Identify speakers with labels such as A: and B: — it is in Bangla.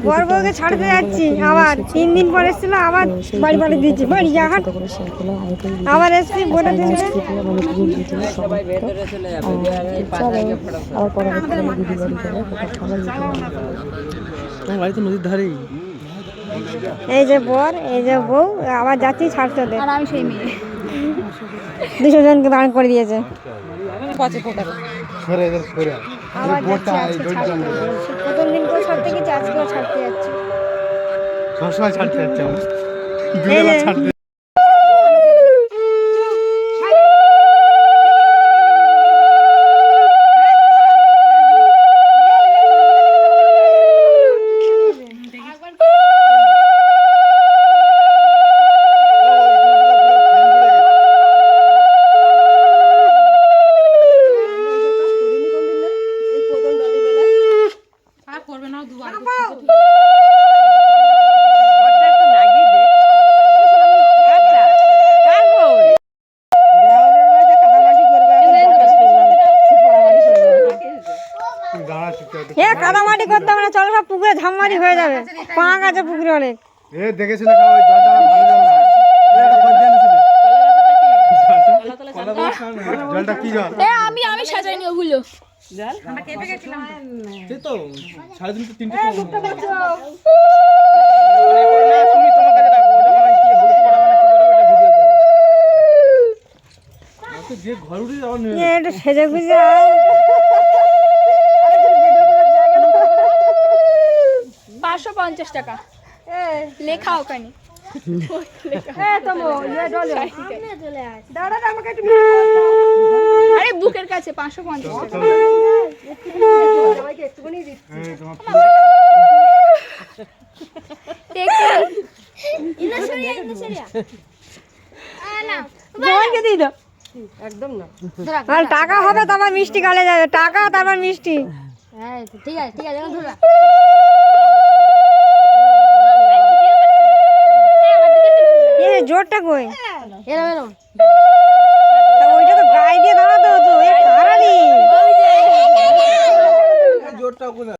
A: বর বউকে ছাড়তে যাচ্ছি, আবার 3 দিন পর এসেছিল, আবার বাড়ি পাঠিয়ে দিচ্ছি, বাড়ি যা হাট আবার এসছি বলে দিচ্ছে।
B: নদীর ধারেই
A: এই যে বর, এই যে বউ, আবার যাচ্ছি ছাড়তে ওদের।
C: আর আমি সেই মেয়ে
A: 200 জনকে দাঁড় করে দিয়েছে। আবার যাচ্ছি আজকে ছাড়তে। প্রথম দিন করে ছাড়তে গেছি, আজকেও ছাড়তে যাচ্ছি।
B: সবসময় ছাড়তে যাচ্ছে
A: এই যে কাদামাটি করতে হবে না, চলো সব পুকুরে ঝামমারি হয়ে যাবে, পাঁক আছে পুকুরে অনেক।
B: দেখেছিলে ওই জলটা জলটা কি জল?
C: আমি সাজাইনি ওগুলো
B: তো 3:30 যে ঘর উঠে যাওয়ার নেই
A: একটু সেজে গুজে
C: টাকা লেখা ওখানে। আরে বুকের কাছে 550 টাকা। আর টাকা হবে তারপর মিষ্টি গালে যাবে, টাকা তারপর মিষ্টি। ঠিক আছে ঠিক আছে ধরবা
A: জোরটা কই?
C: এরম এরম
A: ওইটা তো গায়ে দিয়ে দাঁড়াতে হতো, এ কারালি
B: জোরটা কোথায়?